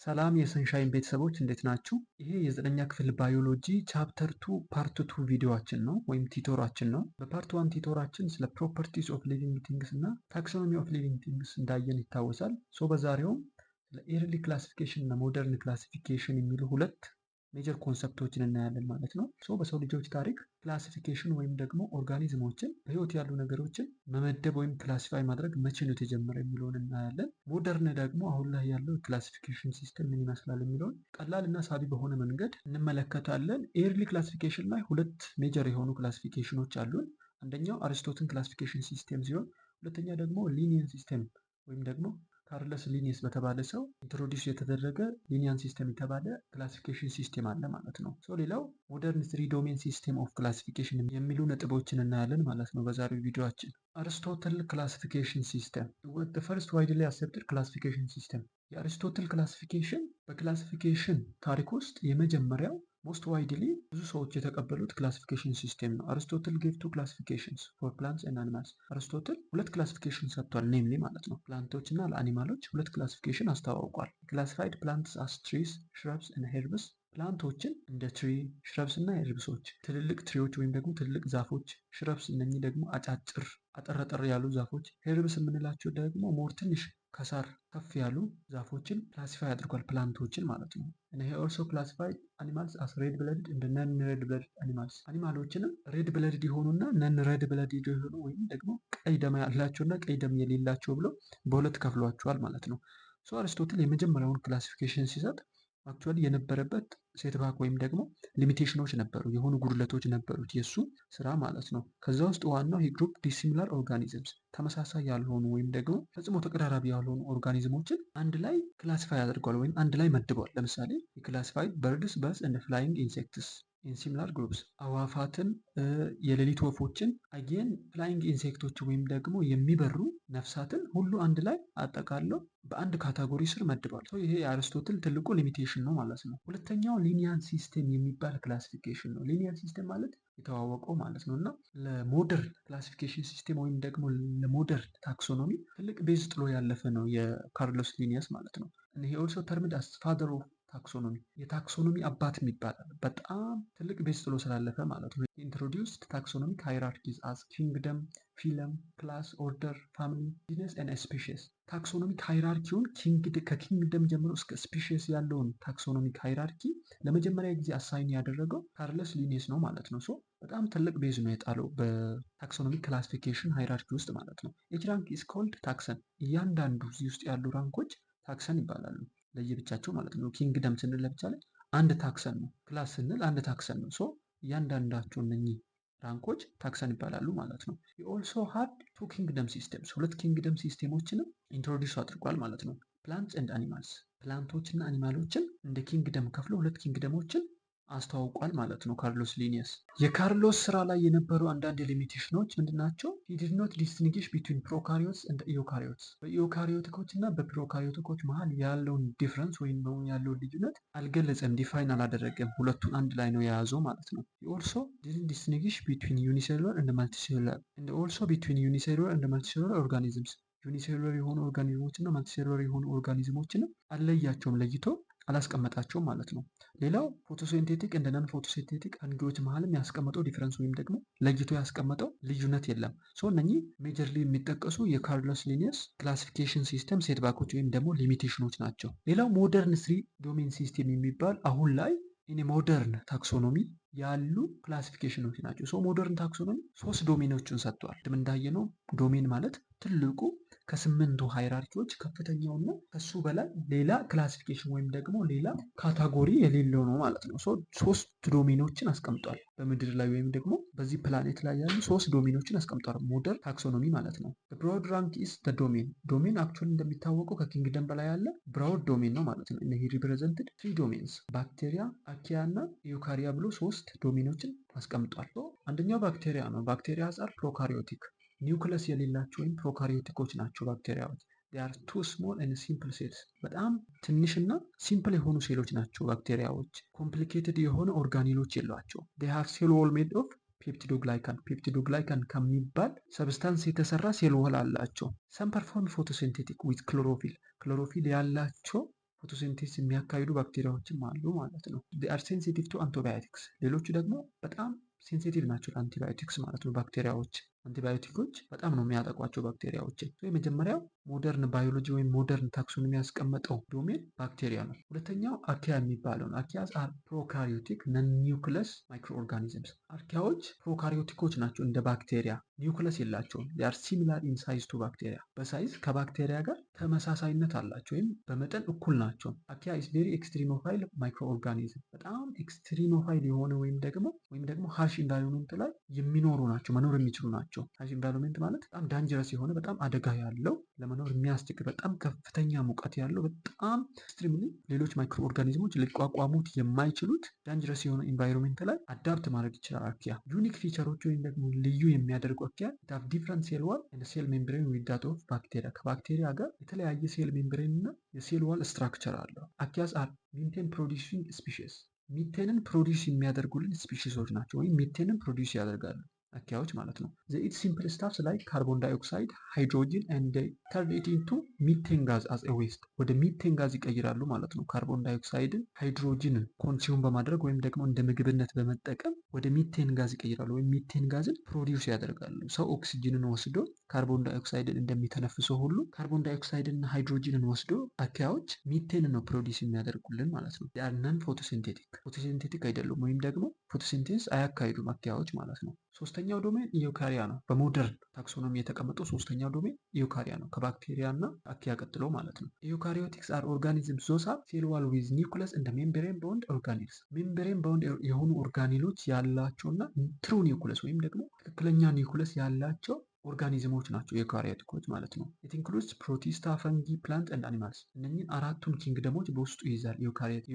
ሰላም የሰንሻይን ቤተሰቦች እንዴት ናችሁ? ይሄ የዘጠነኛ ክፍል ባዮሎጂ ቻፕተር 2 ፓርት 2 ቪዲዮአችን ነው ወይም ቲቶራችን ነው። በፓርት 1 ቲቶራችን ስለ ፕሮፐርቲስ ኦፍ ሊቪንግ ቲንግስ እና ታክሶኖሚ ኦፍ ሊቪንግ ቲንግስ እንዳየን ይታወሳል። በዛሬውም ስለ ኤርሊ ክላሲፊኬሽን እና ሞደርን ክላሲፊኬሽን የሚሉ ሁለት ሜጀር ኮንሰፕቶችን እናያለን ማለት ነው። በሰው ልጆች ታሪክ ክላሲፊኬሽን ወይም ደግሞ ኦርጋኒዝሞችን በህይወት ያሉ ነገሮችን መመደብ ወይም ክላሲፋይ ማድረግ መቼ ነው የተጀመረ የሚለውን እናያለን። ሞደርን ደግሞ አሁን ላይ ያለው ክላሲፊኬሽን ሲስተም ምን ይመስላል የሚለውን ቀላል እና ሳቢ በሆነ መንገድ እንመለከታለን። ኤርሊ ክላሲፊኬሽን ላይ ሁለት ሜጀር የሆኑ ክላሲፊኬሽኖች አሉን። አንደኛው አሪስቶትን ክላሲፊኬሽን ሲስተም ሲሆን ሁለተኛ ደግሞ ሊኒየን ሲስተም ወይም ደግሞ ካርለስ ሊኒየስ በተባለ ሰው ኢንትሮዲውስ የተደረገ ሊኒያን ሲስተም የተባለ ክላሲፊኬሽን ሲስተም አለ ማለት ነው። ሌላው ሞደርን ትሪ ዶሜን ሲስተም ኦፍ ክላሲፊኬሽን የሚሉ ነጥቦችን እናያለን ማለት ነው በዛሬው ቪዲዮአችን። አሪስቶትል ክላሲፊኬሽን ሲስተም the first widely accepted classification system። የአሪስቶትል ክላሲፊኬሽን በክላሲፊኬሽን ታሪክ ውስጥ የመጀመሪያው ሞስት ዋይድሊ ብዙ ሰዎች የተቀበሉት ክላሲፊኬሽን ሲስተም ነው። አሪስቶትል ጌቭ ቱ ክላሲፊኬሽንስ ፎር ፕላንትስ ኤንድ አኒማልስ። አሪስቶትል ሁለት ክላሲፊኬሽን ሰጥቷል፣ ኔምሊ ማለት ነው ፕላንቶች እና ለአኒማሎች ሁለት ክላሲፊኬሽን አስተዋውቋል። ክላሲፋይድ ፕላንትስ አስ ትሪስ ሽረብስ ኤንድ ሄርብስ። ፕላንቶችን እንደ ትሪ ሽረብስ እና ሄርብሶች፣ ትልልቅ ትሪዎች ወይም ደግሞ ትልልቅ ዛፎች፣ ሽረብስ እነኚህ ደግሞ አጫጭር አጠረጠር ያሉ ዛፎች፣ ሄርብስ የምንላቸው ደግሞ ሞር ትንሽ ከሳር ከፍ ያሉ ዛፎችን ክላሲፋይ አድርጓል፣ ፕላንቶችን ማለት ነው። እና ይሄ ኦልሶ ክላሲፋይድ አኒማልስ አስ ሬድ ብለድድ እንደ ነን ሬድ ብለድድ አኒማልስ። አኒማሎችንም ሬድ ብለድድ የሆኑና ነን ሬድ ብለድድ የሆኑ ወይም ደግሞ ቀይ ደም ያላቸውና ቀይ ደም የሌላቸው ብለው በሁለት ከፍሏቸዋል ማለት ነው። አሪስቶትል የመጀመሪያውን ክላሲፊኬሽን ሲሰጥ አክቹዋሊ የነበረበት ሴትባክ ወይም ደግሞ ሊሚቴሽኖች ነበሩ፣ የሆኑ ጉድለቶች ነበሩት የእሱ ስራ ማለት ነው። ከዛ ውስጥ ዋናው ግሩፕ ዲሲሚላር ኦርጋኒዝምስ፣ ተመሳሳይ ያልሆኑ ወይም ደግሞ ፈጽሞ ተቀራራቢ ያልሆኑ ኦርጋኒዝሞችን አንድ ላይ ክላሲፋይ አድርጓል ወይም አንድ ላይ መድቧል። ለምሳሌ የክላሲፋይድ በርድስ በርስ እንደ ፍላይንግ ኢንሴክትስ ኢን ሲሚላር ግሩፕስ፣ አዋፋትን የሌሊት ወፎችን አጌን ፍላይንግ ኢንሴክቶች ወይም ደግሞ የሚበሩ ነፍሳትን ሁሉ አንድ ላይ አጠቃለው በአንድ ካታጎሪ ስር መድቧል። ይሄ የአሪስቶትል ትልቁ ሊሚቴሽን ነው ማለት ነው። ሁለተኛው ሊኒያን ሲስተም የሚባል ክላሲፊኬሽን ነው። ሊኒያን ሲስተም ማለት የተዋወቀው ማለት ነው እና ለሞደርን ክላሲፊኬሽን ሲስተም ወይም ደግሞ ለሞደርን ታክሶኖሚ ትልቅ ቤዝ ጥሎ ያለፈ ነው የካርሎስ ሊኒየስ ማለት ነው። ይሄ ኦልሶ ተርምድ አስ ፋዘር ኦፍ ታክሶኖሚ፣ የታክሶኖሚ አባት ይባላል። በጣም ትልቅ ቤዝ ጥሎ ስላለፈ ማለት ነው። ኢንትሮዲውስድ ታክሶኖሚክ ሃይራርኪስ አስ ኪንግደም፣ ፊለም፣ ክላስ፣ ኦርደር፣ ፋሚሊ፣ ጂነስ ኤንድ ስፔሺስ። ታክሶኖሚክ ሃይራርኪውን ከኪንግደም ጀምሮ እስከ ስፔሺስ ያለውን ታክሶኖሚክ ሃይራርኪ ለመጀመሪያ ጊዜ አሳይን ያደረገው ካርለስ ሊኒየስ ነው ማለት ነው። በጣም ትልቅ ቤዝ ነው የጣለው በታክሶኖሚክ ክላሲፊኬሽን ሃይራርኪ ውስጥ ማለት ነው። ኤች ራንክ ኢዝ ኮልድ ታክሰን። እያንዳንዱ እዚህ ውስጥ ያሉ ራንኮች ታክሰን ይባላሉ ለየብቻቸው ማለት ነው። ኪንግደም ስንል ለብቻ ላይ አንድ ታክሰን ነው፣ ክላስ ስንል አንድ ታክሰን ነው። እያንዳንዳቸው እነኚህ ራንኮች ታክሰን ይባላሉ ማለት ነው። ኦልሶ ሃድ ቱ ኪንግደም ሲስተምስ፣ ሁለት ኪንግደም ሲስተሞችንም ኢንትሮዲውስ አድርጓል ማለት ነው። ፕላንትስ ኤንድ አኒማልስ፣ ፕላንቶችና አኒማሎችን እንደ ኪንግደም ከፍሎ ሁለት ኪንግደሞችን አስተዋውቋል ማለት ነው ካርሎስ ሊኒየስ። የካርሎስ ስራ ላይ የነበሩ አንዳንድ ሊሚቴሽኖች ምንድናቸው? ሂ ዲድ ኖት ዲስቲንግዊሽ ቢትዊን ፕሮካሪዮትስ ኤንድ ኢዮካሪዮትስ፣ በኢዮካሪዮቲኮች እና በፕሮካሪዮቲኮች መሀል ያለውን ዲፍረንስ ወይም ያለውን ልዩነት አልገለጸም፣ ዲፋይን አላደረገም። ሁለቱን አንድ ላይ ነው የያዘው ማለት ነው። ኦልሶ ዲድንት ዲስቲንግዊሽ ቢትዊን ዩኒሴሉላር ኤንድ ማልቲሴሉላር ኤንድ ኦልሶ ቢትዊን ዩኒሴሉላር ኤንድ ማልቲሴሉላር ኦርጋኒዝምስ፣ ዩኒሴሉላር የሆኑ ኦርጋኒዝሞች እና ማልቲሴሉላር የሆኑ ኦርጋኒዝሞችንም አልለያቸውም፣ ለይቶ አላስቀመጣቸውም ማለት ነው። ሌላው ፎቶሲንቴቲክ እንደ ነን ፎቶሲንቴቲክ ፈንጊዎች መሀልም ያስቀመጠው ዲፈረንስ ወይም ደግሞ ለይቶ ያስቀመጠው ልዩነት የለም። እነኚህ ሜጀርሊ የሚጠቀሱ የካርሎስ ሊኒየስ ክላሲፊኬሽን ሲስተም ሴትባኮች ወይም ደግሞ ሊሚቴሽኖች ናቸው። ሌላው ሞደርን ስሪ ዶሜን ሲስተም የሚባል አሁን ላይ ሞደርን ታክሶኖሚ ያሉ ክላሲፊኬሽኖች ናቸው። ሞደርን ታክሶኖሚ 3 ዶሜኖችን ሰጥቷል። እንዳየነው ዶሜን ማለት ትልቁ ከ8ቱ ሃይራርኪዎች ከፍተኛውና ከሱ በላይ ሌላ ክላሲፊኬሽን ወይም ደግሞ ሌላ ካታጎሪ የሌለው ነው ማለት ነው። 3 ዶሜኖችን አስቀምጧል በምድር ላይ ወይም ደግሞ በዚህ ፕላኔት ላይ ያሉ 3 ዶሜኖችን አስቀምጧል ሞደርን ታክሶኖሚ ማለት ነው። ብሮድ ራንክ ኢዝ ዶሜን። ዶሜን አክቹዋሊ እንደሚታወቀው ከኪንግደም በላይ ያለ ብሮድ ዶሜን ነው ማለት ነው። ይሄ ሪፕሬዘንትድ 3 ዶሜንስ ባክቴሪያ፣ አርኪያ እና ዩካሪያ ብሎ 3 ዶሜኖችን አስቀምጧል። አንደኛው ባክቴሪያ ነው። ባክቴሪያ ጻር ፕሮካሪዮቲክ፣ ኒውክለስ የሌላቸው ወይም ፕሮካሪዮቲኮች ናቸው ባክቴሪያዎች። they are too small and simple cells፣ በጣም ትንሽና ሲምፕል የሆኑ ሴሎች ናቸው ባክቴሪያዎች። ኮምፕሊኬትድ የሆነ ኦርጋኒሎች የሏቸው። they have cell wall made of ፔፕቲዶግላይካን፣ ፔፕቲዶግላይካን ከሚባል ሰብስታንስ የተሰራ ሴል ወል አላቸው። some perform photosynthetic with chlorophyll፣ ክሎሮፊል ያላቸው ፎቶሲንቴሲስ የሚያካሂዱ ባክቴሪያዎችም አሉ ማለት ነው። አር ሴንሲቲቭ ቱ አንቲባዮቲክስ። ሌሎቹ ደግሞ በጣም ሴንሲቲቭ ናቸው ለአንቲባዮቲክስ ማለት ነው። ባክቴሪያዎች አንቲባዮቲኮች በጣም ነው የሚያጠቋቸው ባክቴሪያዎችን። የመጀመሪያው ሞደርን ባዮሎጂ ወይም ሞደርን ታክሶኖሚ ያስቀመጠው ዶሜን ባክቴሪያ ነው። ሁለተኛው አርኪያ የሚባለው ነው። አርኪያስ አር ፕሮካሪዮቲክ ነን ኒውክለስ ማይክሮ ኦርጋኒዝምስ። አርኪያዎች ፕሮካሪዮቲኮች ናቸው፣ እንደ ባክቴሪያ ኒውክለስ የላቸውም። ር ሲሚላር ኢን ሳይዝ ቱ ባክቴሪያ። በሳይዝ ከባክቴሪያ ጋር ተመሳሳይነት አላቸው ወይም በመጠን እኩል ናቸው። አርኪያ ኢስ ቬሪ ኤክስትሪኖፋይል ማይክሮ ኦርጋኒዝም። በጣም ኤክስትሪኖፋይል የሆነ ወይም ደግሞ ሃርሽ ኢንቫይሮንመንት ላይ የሚኖሩ ናቸው፣ መኖር የሚችሉ ናቸው። ሃርሽ ኢንቫይሮንመንት ማለት በጣም ዳንጀረስ የሆነ በጣም አደጋ ያለው ለመኖር የሚያስቸግር በጣም ከፍተኛ ሙቀት ያለው በጣም ኤክስትሪምሊ ሌሎች ማይክሮ ኦርጋኒዝሞች ሊቋቋሙት የማይችሉት ዳንጀረስ የሆነ ኢንቫይሮንመንት ላይ አዳፕት ማድረግ ይችላል አርኪያ። ዩኒክ ፊቸሮች ወይም ደግሞ ልዩ የሚያደርጉ አርኪያ ዳቭ ዲፍረንት ሴል ዋል ኤንድ ሴል ሜምብሬን ዊዝ ዳት ኦፍ ባክቴሪያ። ከባክቴሪያ ጋር የተለያየ ሴል ሜምብሬን እና የሴል ዋል ስትራክቸር አለው። አርኪያስ አር ሚቴን ፕሮዲውሲንግ ስፒሺስ። ሚቴንን ፕሮዲውስ የሚያደርጉልን ስፒሺሶች ናቸው ወይም ሚቴንን ፕሮዲውስ ያደርጋሉ አርኪያዎች ማለት ነው። ኢት ሲምፕል ስታፍስ ላይክ ካርቦን ዳይኦክሳይድ ሃይድሮጂን ኤንድ ተርን ኢት ኢንቱ ሚቴን ጋዝ አዝ ኤ ዌስት። ወደ ሚቴን ጋዝ ይቀይራሉ ማለት ነው። ካርቦን ዳይኦክሳይድን ሃይድሮጂንን ኮንሱም በማድረግ ወይም ደግሞ እንደ ምግብነት በመጠቀም ወደ ሚቴን ጋዝ ይቀይራሉ ወይም ሚቴን ጋዝን ፕሮዲውስ ያደርጋሉ። ሰው ኦክሲጅንን ወስዶ ካርቦን ዳይኦክሳይድን እንደሚተነፍሰው ሁሉ ካርቦን ዳይኦክሳይድን እና ሃይድሮጂንን ወስዶ አርኪያዎች ሚቴንን ነው ፕሮዲውስ የሚያደርጉልን ማለት ነው። ያንን ፎቶሲንቴቲክ አይደሉም ወይም ደግሞ ፎቶሲንቴሲስ አያካሂዱም አርኪያዎች ማለት ነው። ሶስተኛው ዶሜን ኢዩካሪያ ነው። በሞደርን ታክሶኖሚ የተቀመጠው ሶስተኛው ዶሜን ኢዩካሪያ ነው፣ ከባክቴሪያ እና አርኪያ ቀጥሎ ማለት ነው። ኢዩካሪዮቲክስ አር ኦርጋኒዝምስ ዞስ ሃቭ ሴል ዋል ዊዝ ኒውክለስ እንደ ሜምብሬን ቦንድ ኦርጋኒልስ። ሜምብሬን ቦንድ የሆኑ ኦርጋኒሎች ያላቸውና ትሩ ኒውክለስ ወይም ደግሞ ትክክለኛ ኒውክለስ ያላቸው ኦርጋኒዝሞች ናቸው ዩካሪዮቲኮች ማለት ነው። ኢት ኢንክሉድስ ፕሮቲስታ፣ ፈንጊ፣ ፕላንት ኤንድ አኒማልስ። እነኚህን አራቱን ኪንግደሞች በውስጡ ይይዛል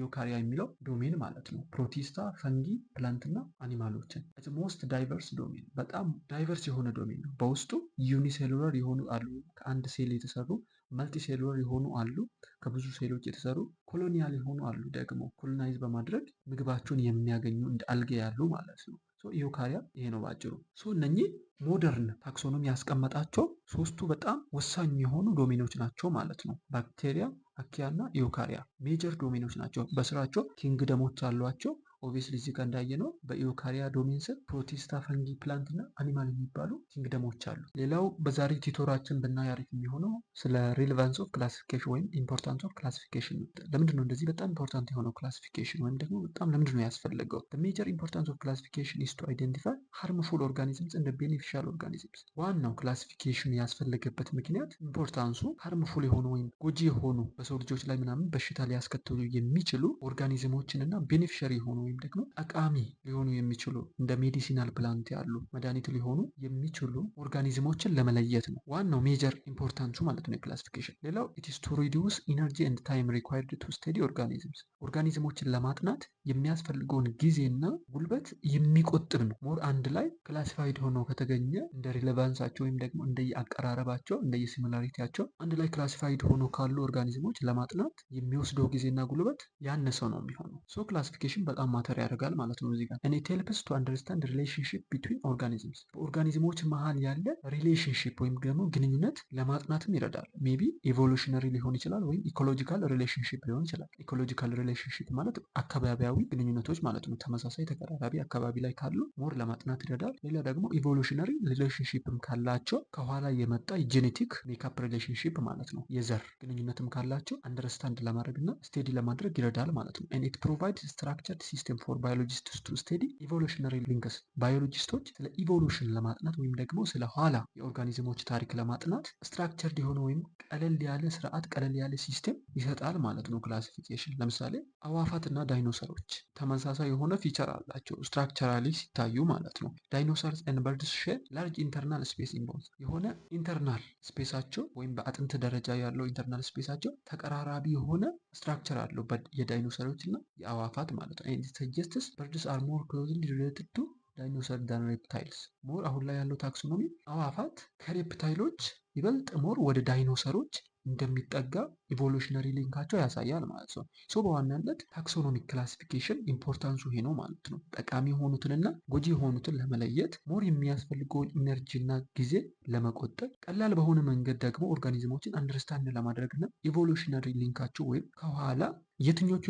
ዩካሪያ የሚለው ዶሜን ማለት ነው። ፕሮቲስታ፣ ፈንጊ፣ ፕላንት እና አኒማሎችን። ሞስት ዳይቨርስ ዶሜን፣ በጣም ዳይቨርስ የሆነ ዶሜን ነው። በውስጡ ዩኒሴሉላር የሆኑ አሉ፣ ከአንድ ሴል የተሰሩ፣ መልቲ ሴሉላር የሆኑ አሉ፣ ከብዙ ሴሎች የተሰሩ፣ ኮሎኒያል የሆኑ አሉ ደግሞ ኮሎናይዝ በማድረግ ምግባቸውን የሚያገኙ እንደ አልጌ ያሉ ማለት ነው። ኢዩካሪያ ይሄ ነው ባጭሩ። እነኚህ ሞደርን ታክሶኖሚ ያስቀመጣቸው ሶስቱ በጣም ወሳኝ የሆኑ ዶሜኖች ናቸው ማለት ነው። ባክቴሪያ፣ አርኪያ እና ኢዩካሪያ ሜጀር ዶሜኖች ናቸው። በስራቸው ኪንግደሞች አሏቸው። ኦብቪየስሊ እዚህ ጋር እንዳየነው በኢዩካሪያ ዶሜን ስር ፕሮቲስታ፣ ፈንጊ፣ ፕላንት እና አኒማል የሚባሉ ኪንግደሞች አሉ። ሌላው በዛሬ ቲቶራችን ብናይ አሪፍ የሚሆነው ስለ ሪሌቫንስ ኦፍ ክላሲፊኬሽን ወይም ኢምፖርታንስ ኦፍ ክላሲፊኬሽን ነው። ለምንድን ነው እንደዚህ በጣም ኢምፖርታንት የሆነው ክላሲፊኬሽን ወይም ደግሞ በጣም ለምንድን ነው ያስፈለገው? ሜጀር ኢምፖርታንስ ኦፍ ክላሲፊኬሽን ኢዝ ቱ አይደንቲፋይ ሃርምፉል ኦርጋኒዝምስ እንደ ቤኔፊሻል ኦርጋኒዝምስ። ዋናው ክላሲፊኬሽን ያስፈለገበት ምክንያት ኢምፖርታንሱ ሃርምፉል የሆኑ ወይም ጎጂ የሆኑ በሰው ልጆች ላይ ምናምን በሽታ ሊያስከትሉ የሚችሉ ኦርጋኒዝሞችን እና ቤኔፊሻሪ የሆኑ ወይም ደግሞ ጠቃሚ ሊሆኑ የሚችሉ እንደ ሜዲሲናል ፕላንት ያሉ መድኃኒት ሊሆኑ የሚችሉ ኦርጋኒዝሞችን ለመለየት ነው ዋናው ሜጀር ኢምፖርታንሱ ማለት ነው የክላሲፊኬሽን። ሌላው ኢት ኢዝ ቱ ሪዲዩስ ኢነርጂ ኤንድ ታይም ሪኳየርድ ቱ ስተዲ ኦርጋኒዝምስ። ኦርጋኒዝሞችን ለማጥናት የሚያስፈልገውን ጊዜና ጉልበት የሚቆጥብ ነው። ሞር አንድ ላይ ክላሲፋይድ ሆኖ ከተገኘ እንደ ሪሌቫንሳቸው ወይም ደግሞ እንደየአቀራረባቸው እንደየሲሚላሪቲያቸው አንድ ላይ ክላሲፋይድ ሆኖ ካሉ ኦርጋኒዝሞች ለማጥናት የሚወስደው ጊዜና ጉልበት ያነሰው ነው የሚሆነው። ሶ ክላሲፊኬሽን በጣም ማተር ያደርጋል ማለት ነው እዚህ ጋር። and it helps to understand the relationship between organisms። በኦርጋኒዝሞች መሀል ያለ ሪሌሽንሺፕ ወይም ደግሞ ግንኙነት ለማጥናትም ይረዳል። ሜቢ ኢቮሉሽነሪ ሊሆን ይችላል ወይም ኢኮሎጂካል ሪሌሽንሺፕ ሊሆን ይችላል። ኢኮሎጂካል ሪሌሽንሺፕ ማለት አካባቢያዊ ግንኙነቶች ማለት ነው። ተመሳሳይ ተቀራራቢ አካባቢ ላይ ካሉ ሞር ለማጥናት ይረዳል። ሌላ ደግሞ ኢቮሉሽነሪ ሪሌሽንሺፕም ካላቸው ከኋላ የመጣ የጄኔቲክ ሜካፕ ሪሌሽንሺፕ ማለት ነው። የዘር ግንኙነትም ካላቸው አንደርስታንድ ለማድረግ እና ስቴዲ ለማድረግ ይረዳል ማለት ነው። and it provides structured system for biologists to study evolutionary links። ባዮሎጂስቶች ስለ ኢቮሉሽን ለማጥናት ወይም ደግሞ ስለ ኋላ የኦርጋኒዝሞች ታሪክ ለማጥናት ስትራክቸርድ የሆነ ወይም ቀለል ያለ ስርዓት ቀለል ያለ ሲስቴም ይሰጣል ማለት ነው ክላሲፊኬሽን። ለምሳሌ አዋፋትና ዳይኖሰሮች ተመሳሳይ የሆነ ፊቸር አላቸው ስትራክቸራሊ ሲታዩ ማለት ነው። ዳይኖሰርስ ኤንድ በርድስ ሼር ላርጅ ኢንተርናል ስፔስ ኢን ቦዝ። የሆነ ኢንተርናል ስፔሳቸው ወይም በአጥንት ደረጃ ያለው ኢንተርናል ስፔሳቸው ተቀራራቢ የሆነ ስትራክቸር አለው የዳይኖሰሮች እና የአዋፋት ማለት ነው። ኤንድ ሰጀስትስ በርድስ አር ሞር ክሎዝሊ ሪሌትድ ቱ ዳይኖሰር ዳን ሬፕታይልስ። ሞር አሁን ላይ ያለው ታክሶኖሚ አዋፋት ከሬፕታይሎች ይበልጥ ሞር ወደ ዳይኖሰሮች እንደሚጠጋ ኢቮሉሽነሪ ሊንካቸው ያሳያል ማለት ነው። ሶ በዋናነት ታክሶኖሚክ ክላሲፊኬሽን ኢምፖርታንሱ ይሄ ነው ማለት ነው። ጠቃሚ የሆኑትንና ጎጂ የሆኑትን ለመለየት ሞር የሚያስፈልገውን ኢነርጂ እና ጊዜ ለመቆጠብ ቀላል በሆነ መንገድ ደግሞ ኦርጋኒዝሞችን አንደርስታንድ ለማድረግ እና ኢቮሉሽነሪ ሊንካቸው ወይም ከኋላ የትኞቹ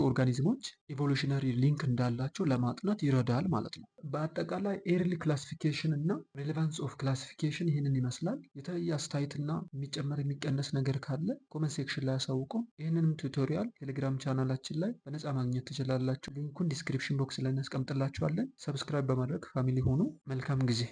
ኦርጋኒዝሞች ኢቮሉሽነሪ ሊንክ እንዳላቸው ለማጥናት ይረዳል ማለት ነው። በአጠቃላይ ኤርሊ ክላሲፊኬሽን እና ሬሌቫንስ ኦፍ ክላሲፊኬሽን ይህንን ይመስላል። የተለየ አስተያየትና የሚጨመር የሚቀነስ ነገር ካለ ኮመንት ሴክሽን ላይ አሳውቁ። ይህንንም ቱቶሪያል ቴሌግራም ቻናላችን ላይ በነፃ ማግኘት ትችላላችሁ። ሊንኩን ዲስክሪፕሽን ቦክስ ላይ እናስቀምጥላችኋለን። ሰብስክራይብ በማድረግ ፋሚሊ ሆኑ። መልካም ጊዜ